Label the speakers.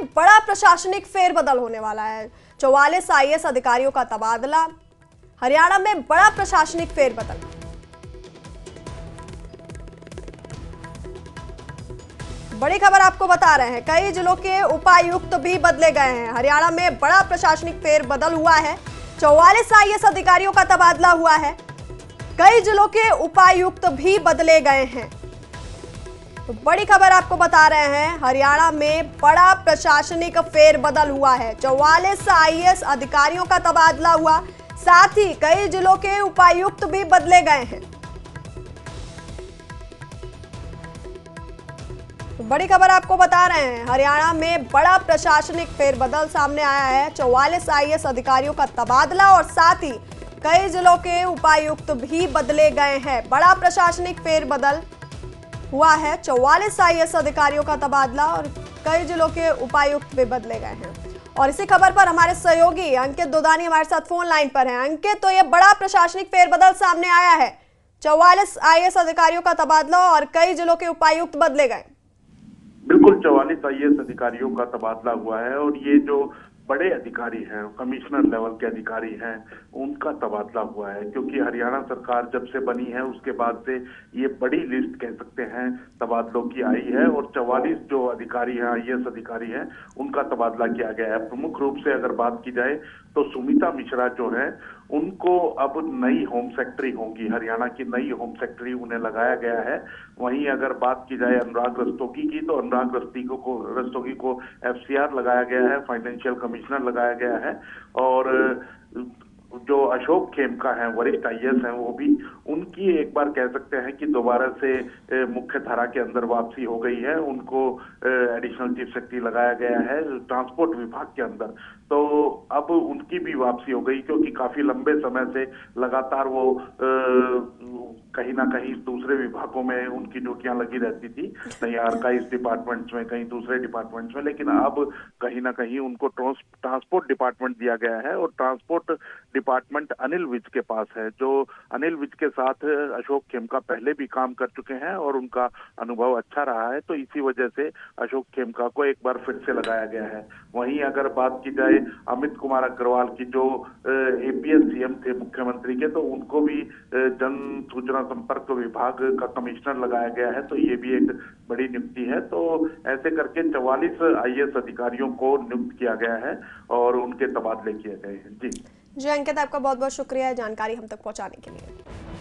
Speaker 1: में बड़ा प्रशासनिक फेरबदल होने वाला है। 44 आईएएस अधिकारियों का तबादला। हरियाणा में बड़ा प्रशासनिक फेरबदल। बड़ी खबर आपको बता रहे हैं, कई जिलों के उपायुक्त भी बदले गए हैं। हरियाणा में बड़ा प्रशासनिक फेरबदल हुआ है। 44 आईएएस अधिकारियों का तबादला हुआ है। कई जिलों के उपायुक्त भी बदले गए हैं। तो बड़ी खबर आपको बता रहे हैं, हरियाणा में बड़ा प्रशासनिक फेरबदल हुआ है। 44 आईएएस अधिकारियों का तबादला हुआ, साथ ही कई जिलों के उपायुक्त भी बदले गए हैं। तो बड़ी खबर आपको बता रहे हैं, हरियाणा में बड़ा प्रशासनिक फेरबदल सामने आया है। 44 आईएएस अधिकारियों का तबादला और साथ ही कई जिलों के उपायुक्त भी बदले गए हैं। बड़ा प्रशासनिक फेरबदल हुआ है। 44 आईएएस अधिकारियों का तबादला और कई जिलों के उपायुक्त भी बदले गए हैं। और इसी खबर पर हमारे सहयोगी अंकित दुधानी हमारे साथ फोन लाइन पर हैं। अंकित, तो ये बड़ा प्रशासनिक फेरबदल सामने आया है, 44 आईएएस अधिकारियों का तबादला और कई जिलों के उपायुक्त बदले गए।
Speaker 2: बिल्कुल, 44 आईएएस अधिकारियों का तबादला हुआ है और ये जो बड़े अधिकारी हैं, कमिश्नर लेवल के अधिकारी हैं, उनका तबादला हुआ है। क्योंकि हरियाणा सरकार जब से बनी है उसके बाद से ये बड़ी लिस्ट कह सकते हैं तबादलों की आई है और 44 जो अधिकारी हैं, आईएएस अधिकारी हैं, उनका तबादला किया गया है। प्रमुख रूप से अगर बात की जाए तो सुमिता मिश्रा जो है उनको अब नई होम सेक्रेटरी होंगी, हरियाणा की नई होम सेक्रेटरी उन्हें लगाया गया है। वहीं अगर बात की जाए अनुराग रस्तोगी की, तो अनुराग रस्तोगी को एफसीआर लगाया गया है, फाइनेंशियल कमिश्नर लगाया गया है। और जो अशोक खेमका हैं, वरिष्ठ आईएएस हैं, वो भी उनकी एक बार कह सकते हैं कि दोबारा से मुख्य धारा के अंदर वापसी हो गई है। उनको एडिशनल चीफ सेक्रेटरी लगाया गया है ट्रांसपोर्ट विभाग के अंदर। तो अब उनकी भी वापसी हो गई, क्योंकि काफी लंबे समय से लगातार वो कहीं ना कहीं दूसरे विभागों में उनकी ड्यूटियां लगी रहती थी, कहीं आर्काइव्स डिपार्टमेंट्स में, कहीं दूसरे डिपार्टमेंट्स में। लेकिन अब कहीं ना कहीं उनको ट्रांसपोर्ट डिपार्टमेंट दिया गया है और ट्रांसपोर्ट डिपार्टमेंट अनिल विज के पास है। जो अनिल विज के साथ अशोक खेमका पहले भी काम कर चुके हैं और उनका अनुभव अच्छा रहा है, तो इसी वजह से अशोक खेमका को एक बार फिर से लगाया गया है। वहीं अगर बात की जाए अमित कुमार अग्रवाल की, जो एपीएस सीएम थे मुख्यमंत्री के, तो उनको भी जन सूचना संपर्क विभाग का कमिश्नर लगाया गया है। तो ये भी एक बड़ी नियुक्ति है। तो ऐसे करके 44 आईएएस अधिकारियों को नियुक्त किया गया है और उनके तबादले किए गए हैं। जी
Speaker 1: अंकित, आपका बहुत बहुत शुक्रिया जानकारी हम तक पहुंचाने के लिए।